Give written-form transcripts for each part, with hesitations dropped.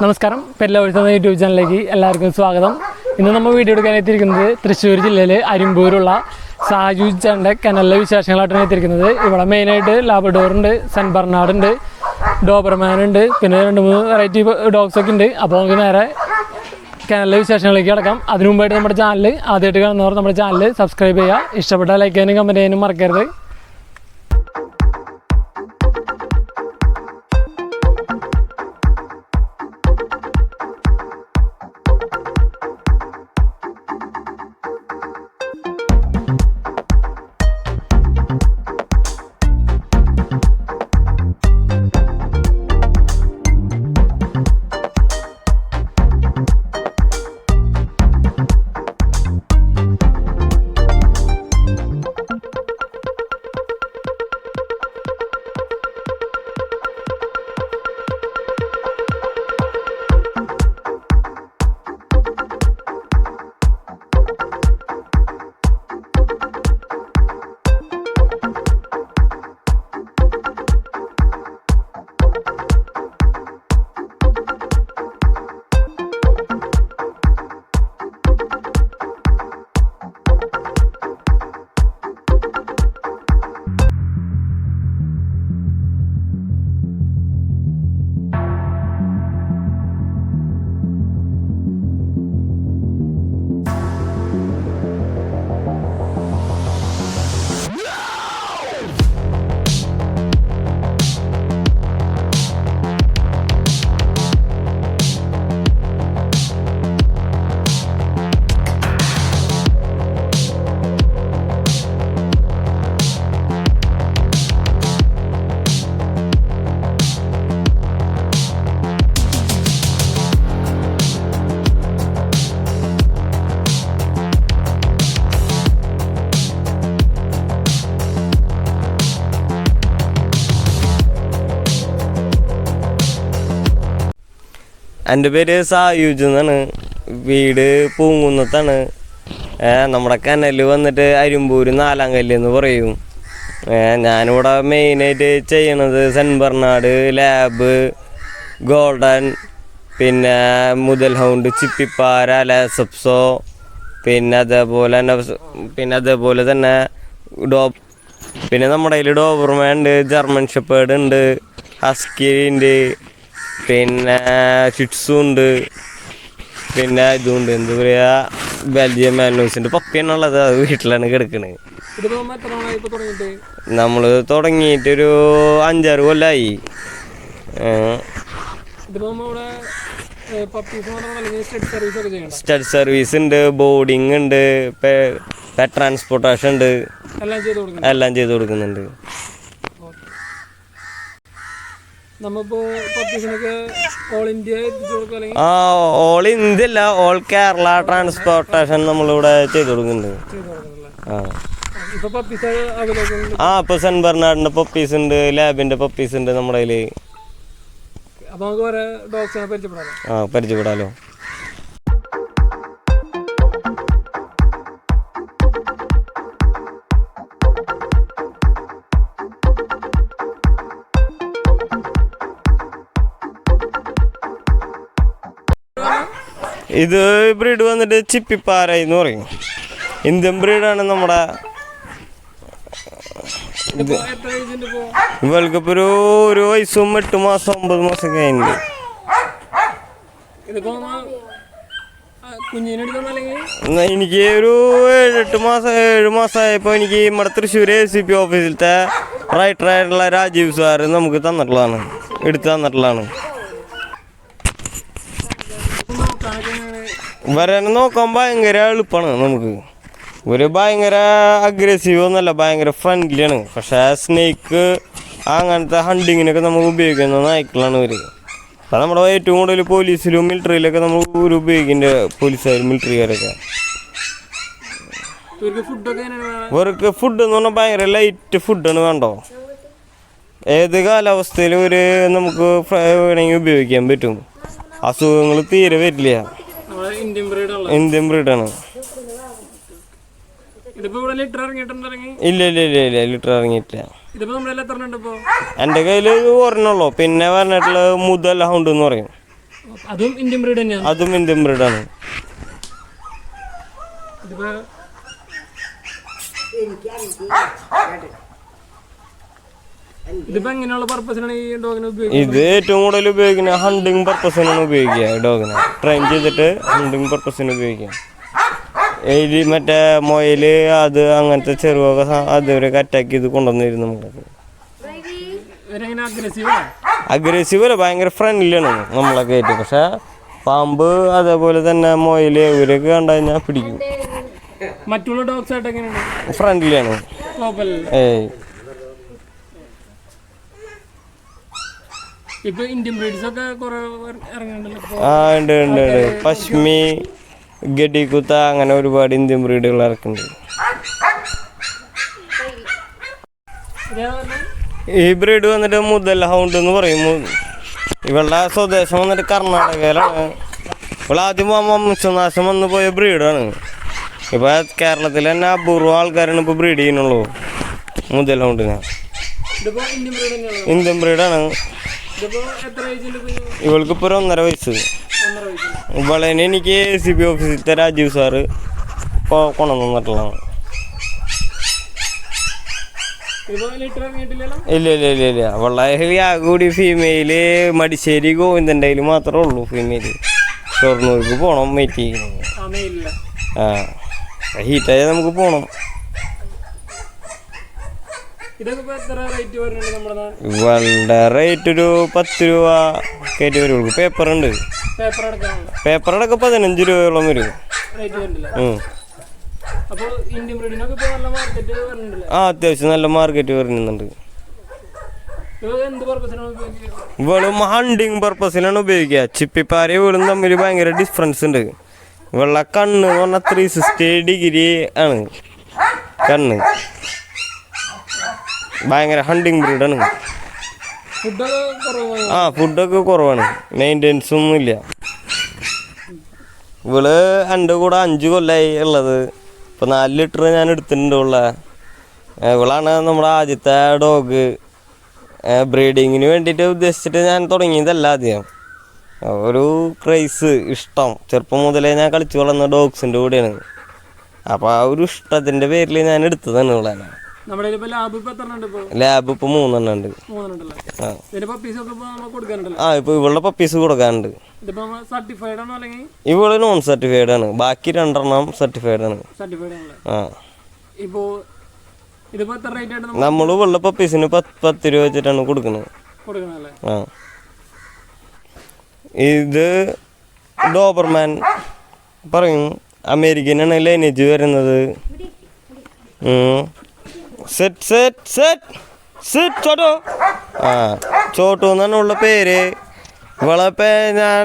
നമസ്കാരം, പെരിലവഴിച്ച യൂട്യൂബ് ചാനലിലേക്ക് എല്ലാവർക്കും സ്വാഗതം. ഇന്ന് നമ്മൾ വീഡിയോ എടുക്കാനെത്തിയിരിക്കുന്നത് തൃശ്ശൂർ ജില്ലയിൽ അരിമ്പൂരുള്ള സാജു ചേട്ടൻ്റെ കനലിലെ വിശേഷങ്ങളായിട്ടാണ് എത്തിയിരിക്കുന്നത്. ഇവിടെ മെയിനായിട്ട് ലാബ്രഡോറുണ്ട്, സെൻറ്റ് ബെർണാർഡുണ്ട്, ഡോബർമാനുണ്ട്, പിന്നെ 2-3 വെറൈറ്റി ഡോഗ്സൊക്കെ ഉണ്ട്. അപ്പോൾ നമുക്ക് നേരെ കനലിലെ വിശേഷങ്ങളിലേക്ക് കിടക്കാം. അതിനു മുമ്പായിട്ട് നമ്മുടെ ചാനൽ ആദ്യമായിട്ട് കാണുന്നവർ നമ്മുടെ ചാനൽ സബ്സ്ക്രൈബ് ചെയ്യുക, ഇഷ്ടപ്പെട്ട ലൈക്ക് ചെയ്യാനും കമൻറ്റ് ചെയ്യാനും മറക്കരുത്. എൻ്റെ പേര് സായൂജ് എന്നാണ്. വീട് പൂങ്കുന്നത്താണ്. നമ്മുടെ കനൽ വന്നിട്ട് അരിമ്പൂർ 4-ാം കല്ല് എന്ന് പറയും. ഞാനിവിടെ മെയിനായിട്ട് ചെയ്യണത് സെൻറ്റ് ബെർണാർഡ്, ലാബ്, ഗോൾഡൻ, പിന്നെ മുതൽ ഹൗണ്ട്, ചിപ്പിപ്പാര, ലാസപ്സോ, പിന്നെ അതേപോലെ തന്നെ പിന്നെ നമ്മുടെ കയ്യിൽ ഡോബർമാൻ ഉണ്ട്, ജർമ്മൻ ഷെപ്പേർഡ് ഉണ്ട്, ഹസ്കി ഉണ്ട്, പിന്നെ ഷിറ്റ്സു ഉണ്ട്, പിന്നെ ഇതുണ്ട്, എന്താ പറയുക, ബെൽജിയം മാനൂസിൻ്റെ പപ്പിയാണുള്ളത്. അത് വീട്ടിലാണ് കിടക്കുന്നത്. നമ്മൾ തുടങ്ങിയിട്ടൊരു 5-6 കൊല്ലമായി. സ്റ്റഡ് സർവീസ് ഉണ്ട്, ബോർഡിങ് ഉണ്ട്, പെറ്റ് ട്രാൻസ്പോർട്ടേഷൻ ഉണ്ട്, എല്ലാം ചെയ്ത് കൊടുക്കുന്നുണ്ട്. ഓൾ ഇന്ത്യ അല്ല, ഓൾ കേരള ട്രാൻസ്പോർട്ടേഷൻ നമ്മളിവിടെ ചെയ്ത് കൊടുക്കുന്നുണ്ട്. ഇപ്പൊ സെൻറ്റ് ബെർണാർഡിന്റെ പപ്പീസ് ഉണ്ട്, ലാബിന്റെ പപ്പീസ് ഉണ്ട് നമ്മുടെ കയ്യില്. പരിചയപ്പെടാലോ. ഇത് ബ്രീഡ് വന്നിട്ട് ചിപ്പിപ്പാര എന്ന് പറയും. ഇന്ത്യൻ ബ്രീഡാണ് നമ്മുടെ. ഇവൾക്കിപ്പോ ഒരു വയസ്സും 8 മാസം 9 മാസം കഴിഞ്ഞു. എനിക്ക് ഒരു 7 മാസമായപ്പോ എനിക്ക് നമ്മുടെ തൃശ്ശൂർ ACP ഓഫീസിലത്തെ റൈറ്ററായിട്ടുള്ള രാജീവ് സാറ് നമുക്ക് തന്നിട്ടുള്ളതാണ്, എടുത്തു തന്നിട്ടുള്ളതാണ്. വരാൻ നോക്കാൻ ഭയങ്കര എളുപ്പമാണ്. നമുക്ക് ഒരു ഭയങ്കര അഗ്രസീവ് ഒന്നല്ല, ഭയങ്കര ഫ്രണ്ട്ലിയാണ്. പക്ഷേ സ്നേക്ക് അങ്ങനത്തെ ഹണ്ടിങ്ങിനൊക്കെ നമുക്ക് ഉപയോഗിക്കുന്ന നായ്ക്കളാണ് ഇവർ. അപ്പം നമ്മുടെ ഏറ്റവും കൂടുതൽ പോലീസിലും മിലിറ്ററിയിലൊക്കെ നമ്മൾ ഉപയോഗിക്കുന്നുണ്ട്, പോലീസുകാരും മിലിറ്ററിക്കാരൊക്കെ. ഇവർക്ക് ഫുഡ് എന്ന് പറഞ്ഞാൽ ഭയങ്കര ലൈറ്റ് ഫുഡാണ്. വേണ്ടോ, ഏത് കാലാവസ്ഥയിലും നമുക്ക് വേണമെങ്കിൽ ഉപയോഗിക്കാൻ പറ്റും. അസുഖങ്ങൾ തീരെ വരില്ല. ഇന്ത്യൻ ബ്രീഡാണ്. ഇല്ല ലിറ്റർ ഇറങ്ങിയിട്ടില്ല. എൻ്റെ കയ്യിൽ ഒരെണ്ണുള്ളൂ. പിന്നെ പറഞ്ഞിട്ടുള്ളത് മുതൽ ഹൗണ്ട് എന്ന് പറയും. അതും ഇന്ത്യൻ ബ്രീഡ് തന്നെയാണ്. അതും ഇന്ത്യൻ ബ്രീഡാണ്. ഇതിപ്പോ എങ്ങനെയുള്ള പർപ്പസിനാണ് ഈ ഡോഗിനെ ഉപയോഗിക്കുന്നത്? ഇത് ഏറ്റവും കൂടുതൽ ഉപയോഗിക്കുന്നത് ഹണ്ടിങ് പർപ്പസിനാണ് ഉപയോഗിക്കുക. ഡോഗിനെ ട്രെയിൻ ചെയ്തിട്ട് ഹണ്ടിങ് പർപ്പസിന് ഉപയോഗിക്കുക. എലി മറ്റേ മൊയല് അത് അങ്ങനത്തെ ചെറുതൊക്കെ അതുവരെയൊക്കെ അറ്റാക്ക് ചെയ്ത് കൊണ്ടുവന്നിരുന്നു. നമുക്ക് അഗ്രസീവ് അല്ല, ഭയങ്കര ഫ്രണ്ട്ലിയാണ് നമ്മളൊക്കെ ആയിട്ട്. പക്ഷെ പാമ്പ് അതേപോലെ തന്നെ മൊയല് ഇവരൊക്കെ കണ്ടു കഴിഞ്ഞാൽ പിടിക്കും. മറ്റുള്ള ഡോഗ്സ് ആയിട്ട് എങ്ങനെയാണ്? ഫ്രണ്ട്ലിയാണ്. ഇപ്പൊ ഇന്ത്യൻ ബ്രീഡ്സ് ഒക്കെ കുറെ ഇറങ്ങുന്നുണ്ടല്ലോ. ഉണ്ട് ഉണ്ട് ഉണ്ട്. പശ്മി, ഗഡിക്കുത്ത, അങ്ങനെ ഒരുപാട് ഇന്ത്യൻ ബ്രീഡുകൾ ഇറക്കുന്നുണ്ട്. ഈ ബ്രീഡ് വന്നിട്ട് മുതൽ ഹൗണ്ട് എന്ന് പറയും. ഇവളുടെ സ്വദേശം വന്നിട്ട് കർണാടകയിലാണ്. ഇവളാദ്യം വംശനാശം വന്നു പോയ ബ്രീഡാണ്. ഇപ്പൊ കേരളത്തിൽ തന്നെ അപൂർവം ആൾക്കാരാണ് ഇപ്പൊ ബ്രീഡ് ചെയ്യുന്നുള്ളൂ മുതൽ ഹൗണ്ടിനെ. ഇന്ത്യൻ ബ്രീഡാണ്. ഇവൾക്ക് ഇപ്പോൾ 1.5 വയസ്സ്. ഇവളേനെ എനിക്ക് ACB ഓഫീസിലത്തെ രാജീവ് സാറ് കൊണ്ടുവന്നിട്ടുള്ളതാണ്. ഇല്ല ഇല്ല ഇല്ല ഇല്ല. വളരെ കൂടി ഫീമെയില് മടിശ്ശേരി ഗോവിന്ദൻ്റെ കയ്യിൽ മാത്രമേ ഉള്ളൂ ഫീമെയില്. ഷൊർണൂർക്ക് പോകണം വെയിറ്റ് ചെയ്യുന്നത്. ആ ഹീറ്റായാൽ നമുക്ക് പോകണം. ഇവളുടെ റേറ്റ് ഒരു 10 രൂപ കയറ്റി വരും. പേപ്പറുണ്ട്. പേപ്പറടക്കം 15 രൂപയോളം വരും. അത്യാവശ്യം നല്ല മാർക്കറ്റ് വരുന്നുണ്ട്. ഇവളും ഹണ്ടിങ് പർപ്പസിലാണ് ഉപയോഗിക്കുക. ചിപ്പിപ്പാരയും ഇവളും തമ്മിൽ ഭയങ്കര ഡിഫറൻസ് ഉണ്ട്. ഇവളുടെ കണ്ണ് എന്ന് പറഞ്ഞാൽ 360 ഡിഗ്രി ആണ് കണ്ണ്. ഭയങ്കര ഹണ്ടിങ് ബ്രീഡാണ്. ഫുഡൊക്കെ കുറവാണ്. മെയിൻ്റെനൻസ് ഒന്നും ഇല്ല. ഇവള് എൻ്റെ കൂടെ 5 കൊല്ലമായി ഉള്ളത്. ഇപ്പോൾ 4 ലിറ്റർ ഞാൻ എടുത്തിട്ടുണ്ട് ഉള്ള. ഇവളാണ് നമ്മുടെ ആദ്യത്തെ ഡോഗ്. ബ്രീഡിങ്ങിന് വേണ്ടിയിട്ട് ഉദ്ദേശിച്ചിട്ട് ഞാൻ തുടങ്ങിയതല്ല. ആദ്യം ഒരു ക്രൈസ്, ഇഷ്ടം, ചെറുപ്പം മുതലേ ഞാൻ കളിച്ചു വളർന്ന ഡോഗ്സിൻ്റെ കൂടെയാണ്. അപ്പോൾ ആ ഒരു ഇഷ്ടത്തിൻ്റെ പേരിൽ ഞാൻ എടുത്തതാണ് ഇവളെ. ലാബ് ഇപ്പോൾ 3 എണ്ണം ഉണ്ട്. ഇപ്പോൾ ഇവളുടെ പപ്പീസ് കൊടുക്കാനുണ്ട്. ഇവള് നോൺ സർട്ടിഫൈഡ് ആണ്. ബാക്കി 2 എണ്ണം സർട്ടിഫൈഡ് ആണ്. നമ്മൾ ഇവളുടെ പപ്പീസിന് 10 രൂപ വെച്ചിട്ടാണ് കൊടുക്കുന്നത്. ഇത് ഡോബർമാൻ പറയും. അമേരിക്കനാണ് ലൈനേജ് വരുന്നത്. ചോട്ടു എന്നാണ് ഉള്ള പേര്. ഇവളെ ഞാൻ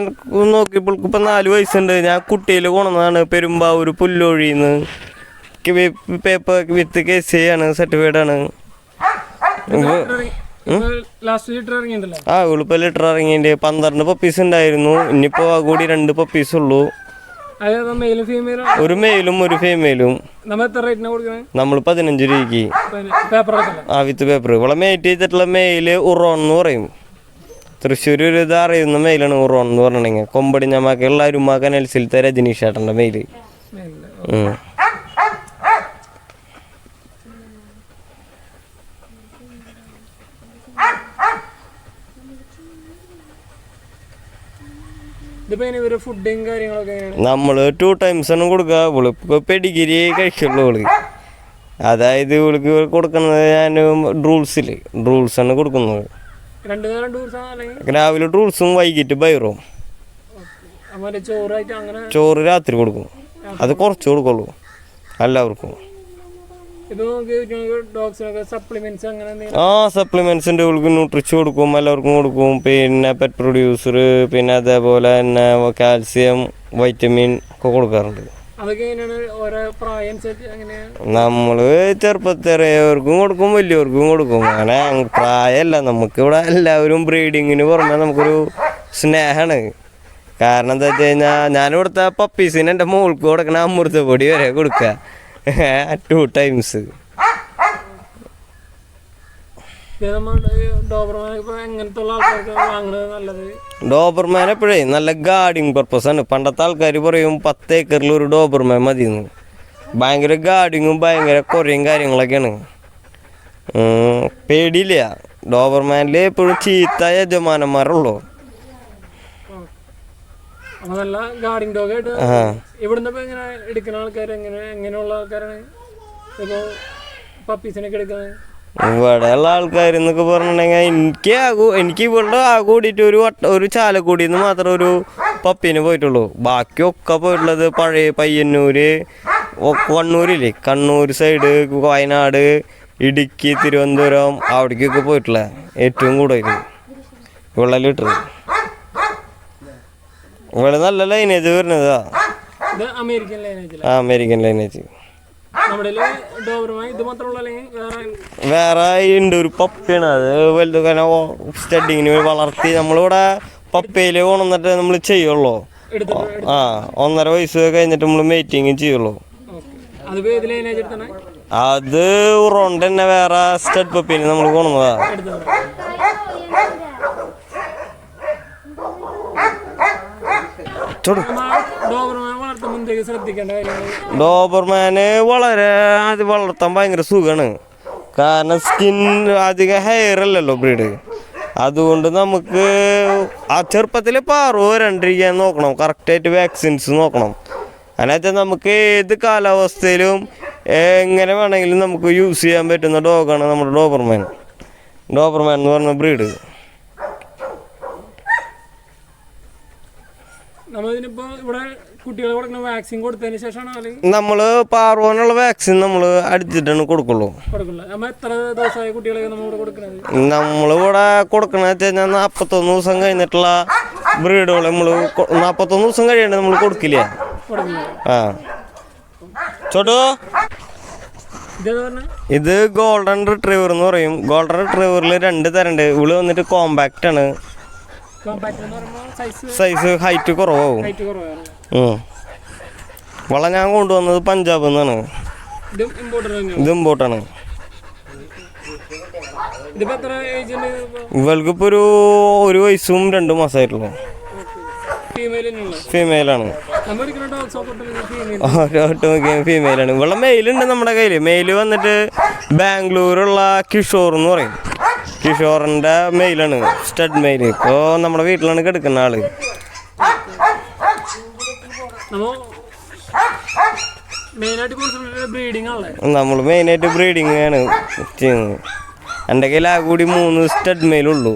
നോക്കിയപ്പോൾ ഇപ്പം 4 വയസ്സുണ്ട്. ഞാൻ കുട്ടിയിൽ കൊണ്ടുവന്നതാണ് പെരുമ്പാവൂർ പുല്ലോഴിന്ന്. പേപ്പർ വിത്ത് KC ആണ്, സർട്ടിഫൈഡ് ആണ്. ഇവളിപ്പോ ലിറ്റർ ഇറങ്ങിയിട്ട് 12 പപ്പീസ് ഉണ്ടായിരുന്നു. ഇനിയിപ്പോൾ കൂടി 2 പപ്പീസ് ഉള്ളൂ. ഒരു മെയിലും ഒരു ഫീമെയിലും. നമ്മൾ 15 രൂപയ്ക്ക് വിത്ത് പേപ്പർ. ഇവിടെ മെയ്റ്റ് ചെയ്തിട്ടുള്ള മെയില് ഉറോൺ എന്ന് പറയും. തൃശ്ശൂർ ഒരു ഇത് അറിയുന്ന മെയിലാണ് ഉറോൺ എന്ന് പറഞ്ഞിട്ടുണ്ടെങ്കിൽ. കൊമ്പടിഞ്ഞമാക്കുള്ള അരുമാക്ക നെൽസിലത്തെ രജനീഷ് ഏട്ടൻ്റെ മെയില്. നമ്മൾ 2 times ആണ് കൊടുക്കുക. ഇവളിപ്പോ പെഡിഗിരി കഴിക്കുള്ളൂ ഇവള്. അതായത് ഇവൾക്ക് കൊടുക്കുന്നത് ഞാൻ ഡ്രൂൾസ് ആണ് കൊടുക്കുന്നത്. രാവിലെ ഡ്രൂൾസും വൈകിട്ട് ബൈറും. ചോറ് രാത്രി കൊടുക്കും. അത് കുറച്ച് കൊടുക്കുള്ളൂ എല്ലാവർക്കും. സപ്ലിമെന്റ്സ് ഉണ്ട്. ഇവൾക്ക് ന്യൂട്രിച്ച് കൊടുക്കും, എല്ലാവർക്കും കൊടുക്കും. പിന്നെ പെറ്റ് പ്രൊഡ്യൂസർ, പിന്നെ അതേപോലെ തന്നെ കാൽസ്യം, വൈറ്റമിൻ ഒക്കെ കൊടുക്കാറുണ്ട്. നമ്മള് ചെറുപ്പത്തിറവർക്കും കൊടുക്കും, വലിയവർക്കും കൊടുക്കും. അങ്ങനെ പ്രായമല്ല. നമുക്കിവിടെ എല്ലാവരും ബ്രീഡിങ്ങിന് പുറമെ നമുക്കൊരു സ്നേഹമാണ്. കാരണം എന്താ വെച്ച് കഴിഞ്ഞാൽ ഞാനിവിടുത്തെ പപ്പീസിന് എൻ്റെ മോൾക്ക് കൊടുക്കണ അമൃതപ്പൊടി വരെ കൊടുക്കുക 2 times. എങ്ങനത്തെ ഉള്ള ആൾക്കാർക്ക് വാങ്ങുന്നത് നല്ലത്? ഡോബർമാൻ എപ്പോഴേ നല്ല ഗാർഡിങ് പർപ്പസാണ്. പണ്ടത്തെ ആൾക്കാർ പറയും 10 ഏക്കറിൽ ഒരു ഡോബർമാൻ മതിയെന്ന്. ഭയങ്കര ഗാർഡിങ്ങും ഭയങ്കര കുറയും കാര്യങ്ങളൊക്കെയാണ്. പേടിയില്ല. ഡോബർമാനിൽ എപ്പോഴും ചീത്ത യജമാനന്മാരുള്ളൂ. നല്ല ഗാർഡിങ് ഡോഗ് ആയിട്ട് ഇവിടുന്ന് ഇപ്പൊ ഇങ്ങനെ എടുക്കുന്ന ആൾക്കാർ എങ്ങനെയുള്ള ആൾക്കാരാണ് ഇപ്പോൾ പപ്പീസിനൊക്കെ എടുക്കുന്നത്? ഇവിടെയുള്ള ആൾക്കാർ എന്നൊക്കെ പറഞ്ഞിട്ടുണ്ടെങ്കിൽ എനിക്ക് ഇവിടെ കൂടിയിട്ട് ഒരു ചാലക്കുടിയിൽ മാത്രം ഒരു പപ്പീന് പോയിട്ടുള്ളൂ. ബാക്കിയൊക്കെ പോയിട്ടുള്ളത് പഴയ പയ്യന്നൂര്, കണ്ണൂരില്ലേ, കണ്ണൂർ സൈഡ്, വയനാട്, ഇടുക്കി, തിരുവനന്തപുരം അവിടേക്കൊക്കെ പോയിട്ടുള്ള ഏറ്റവും കൂടുതൽ ഇവിടെ ലിറ്റർ. ഇവിടെ നല്ല ലൈനേജ് വരുന്നതാ. American lineage. വേറെ ഉണ്ട് ഒരു പപ്പിയാണ്. അത് വലുത് സ്റ്റഡിങ്ങിന് വളർത്തി നമ്മളിവിടെ പപ്പയില് കൊണ്ടുവന്നിട്ട് നമ്മൾ ചെയ്യുള്ളൂ. 1.5 വയസ്സ് കഴിഞ്ഞിട്ട് നമ്മൾ മീറ്റിങ് ചെയ്യുള്ളൂ. അത് ഉറോണ്ട് തന്നെ വേറെ സ്റ്റഡ് പപ്പീന് നമ്മൾ കൊണ്ടുവന്നതാ. ഡോബർമാന് അത് വളർത്താൻ ഭയങ്കര സുഖമാണ്. കാരണം സ്കിൻ അധികം ഹെയർ അല്ലല്ലോ ബ്രീഡ്. അതുകൊണ്ട് നമുക്ക് ആ ചെറുപ്പത്തിൽ പാറു വരാണ്ടിരിക്കാൻ നോക്കണം. കറക്റ്റായിട്ട് വാക്സിൻസ് നോക്കണം. അതിനകത്ത് നമുക്ക് ഏത് കാലാവസ്ഥയിലും എങ്ങനെ വേണമെങ്കിലും നമുക്ക് യൂസ് ചെയ്യാൻ പറ്റുന്ന ഡോഗാണ് നമ്മുടെ ഡോബർമാൻ. ഡോബർമാൻ എന്ന് പറഞ്ഞ ബ്രീഡ്. നമ്മള് പാറുവാനുള്ള വാക്സിൻ നമ്മള് അടിച്ചിട്ടാണ് കൊടുക്കുള്ളൂ. നമ്മളിവിടെ കൊടുക്കണ വെച്ച് കഴിഞ്ഞാൽ 41 ദിവസം കഴിഞ്ഞിട്ടുള്ള ബ്രീഡുകൾ നമ്മള് 41 ദിവസം കഴിയണ്ട നമ്മൾ കൊടുക്കില്ല. ചോട്ടോ, ഇത് ഗോൾഡൻ റിട്രീവർ എന്ന് പറയും. ഗോൾഡൻ റിട്രീവറിൽ 2 തരണ്ട്. ഇവള് വന്നിട്ട് കോമ്പാക്റ്റ് ആണ്. സൈസ് ഹൈറ്റ് കുറവാകും. വള ഞാൻ കൊണ്ടുവന്നത് പഞ്ചാബിൽ നിന്നാണ്. ഇത് ഇമ്പോർട്ടാണ്. ഇവൾക്കിപ്പോ ഒരു വയസ്സും 2 മാസമായിട്ടുള്ളൂ. ഫീമെയിലാണ്. ഫീമെയിലാണ്. ഇവളെ മെയിലുണ്ട് നമ്മുടെ കയ്യിൽ. മെയില് വന്നിട്ട് ബാംഗ്ലൂരുള്ള കിഷോർ എന്ന് പറയും. കിഷോറിന്റെ മെയിലാണ്, സ്റ്റഡ് മെയിൽ. ഇപ്പോ നമ്മുടെ വീട്ടിലാണ് കിടക്കുന്ന ആള്. നമ്മൾ മെയിനായിട്ട് ബ്രീഡിങ് ആണ് ചെയ്യുന്നത്. എൻ്റെ കയ്യിൽ ആ കൂടി 3 സ്റ്റഡ് മെയിലുള്ളൂ.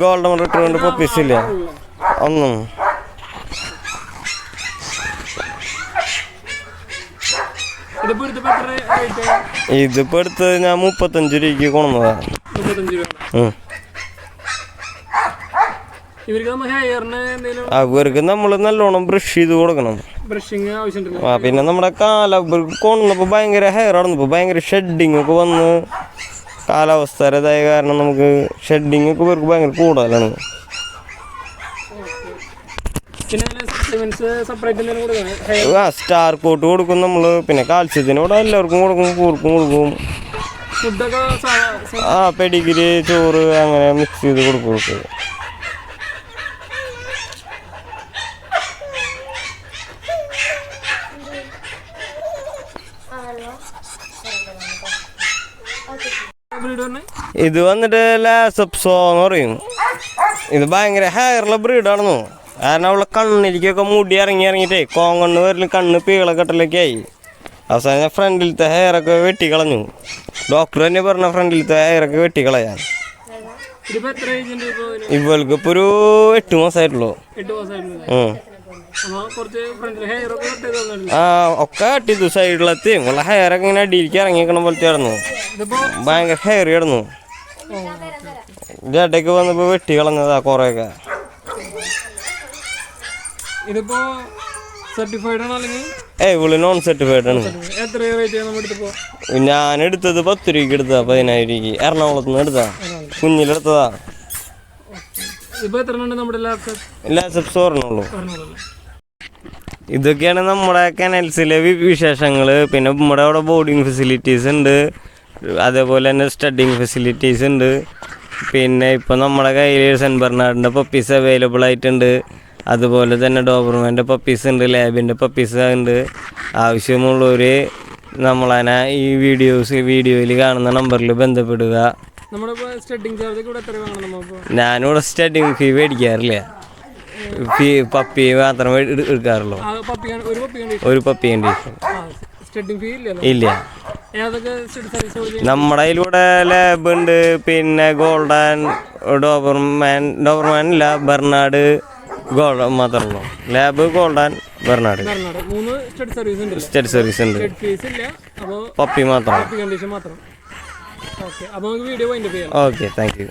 ഗോൾഡൻ റിട്രീവറിന്റെ പപ്പീസ് ഇല്ല ഒന്നും. ഇതിപ്പോ എടുത്തത് ഞാൻ 35 രൂപയ്ക്ക് കൊണ്ടുവന്നതാ. അവർക്ക് നമ്മൾ നല്ലോണം ബ്രഷ് ചെയ്ത് കൊടുക്കണം. പിന്നെ നമ്മുടെ കൊണ്ടുവന്നപ്പോ ഭയങ്കര ഹെയർ ആണെന്നപ്പോ ഭയങ്കര ഷെഡിങ് ഒക്കെ വന്ന് കാലാവസ്ഥയുടേതായ കാരണം നമുക്ക് ഷെഡിങ് ഒക്കെ ഇവർക്ക് ഭയങ്കര കൂടുതലാണ്. സ്റ്റാർ കോട്ട് കൊടുക്കും നമ്മള്. പിന്നെ കാൽസ്യത്തിനോട് എല്ലാവർക്കും കൊടുക്കും, കൂർക്കും കൊടുക്കും. പെഡിഗ്രി, ചോറ് അങ്ങനെ മിക്സ് ചെയ്ത് കൊടുക്കും. ഇത് വന്നിട്ട് ലാസപ്സോ എന്ന് പറയും. ഇത് ഭയങ്കര ഹെയറുള്ള ബ്രീഡാണെന്നു. കാരണം അവളെ കണ്ണിലേക്കൊക്കെ മുടി ഇറങ്ങിയിട്ടേ കോങ്കണ്ണ് വരലും കണ്ണ് പീളക്കെട്ടലൊക്കെ ആയി. അവസാനം ഞാൻ ഫ്രണ്ടിലത്തെ ഹെയറൊക്കെ വെട്ടിക്കളഞ്ഞു. ഡോക്ടർ തന്നെ പറഞ്ഞ ഫ്രണ്ടിലത്തെ ഹെയറൊക്കെ വെട്ടിക്കളയാൻ. ഇവൾക്ക് ഇപ്പോൾ ഒരു 8 മാസമായിട്ടുള്ളൂ. ഒക്കെ കട്ടിതു. സൈഡിലെത്തി ഉള്ള ഹെയറൊക്കെ ഇങ്ങനെ അടിയിലേക്ക് ഇറങ്ങിക്കണ പോലത്തെ ആയിരുന്നു. ഭയങ്കര ഹെയർ ആയിരുന്നു. ഇടയ്ക്ക് വന്നപ്പോ വെട്ടി കളഞ്ഞതാ കൊറേയൊക്കെ. ഇവള് നോൺ സർട്ടിഫൈഡ് ആണ്. ഞാൻ എടുത്തത് 10 രൂപയ്ക്ക് എടുത്താ, 10,000 രൂപയ്ക്ക്. എറണാകുളത്ത് നിന്ന് എടുത്താ, കുഞ്ഞിലെടുത്തതാ. ലാസപ്സ് ഒരെണ്ണുള്ളൂ. ഇതൊക്കെയാണ് നമ്മുടെ കെനൽസിലെ വിശേഷങ്ങൾ. പിന്നെ നമ്മുടെ അവിടെ ബോർഡിങ് ഫെസിലിറ്റീസ് ഉണ്ട്, അതേപോലെ തന്നെ സ്റ്റഡിങ് ഫെസിലിറ്റീസ് ഉണ്ട്. പിന്നെ ഇപ്പോൾ നമ്മുടെ കയ്യിൽ സെൻറ്റ് ബെർണാർഡിൻ്റെ പപ്പീസ് അവൈലബിൾ ആയിട്ടുണ്ട്. അതുപോലെ തന്നെ ഡോബർമാൻ്റെ പപ്പീസ് ഉണ്ട്, ലാബിൻ്റെ പപ്പീസ് ഉണ്ട്. ആവശ്യമുള്ളവർ നമ്മളതിനെ ഈ വീഡിയോയിൽ കാണുന്ന നമ്പറിൽ ബന്ധപ്പെടുക. ഞാനിവിടെ സ്റ്റഡിങ് ഫീ മേടിക്കാറില്ല, പപ്പി മാത്രമേ എടുക്കാറുള്ളൂ. ഒരു പപ്പി ഉണ്ട് ഇല്ല. നമ്മുടെ അതിലൂടെ ലാബ് ഉണ്ട്, പിന്നെ ഗോൾഡൻ, ഡോബർമാൻ ഇല്ല, ബെർണാഡ്, ഗോൾഡൻ മാത്രമേ ഉള്ളൂ. Lab, golden, Bernard stud service ഉണ്ട്. പപ്പി മാത്രം. Okay, thank U.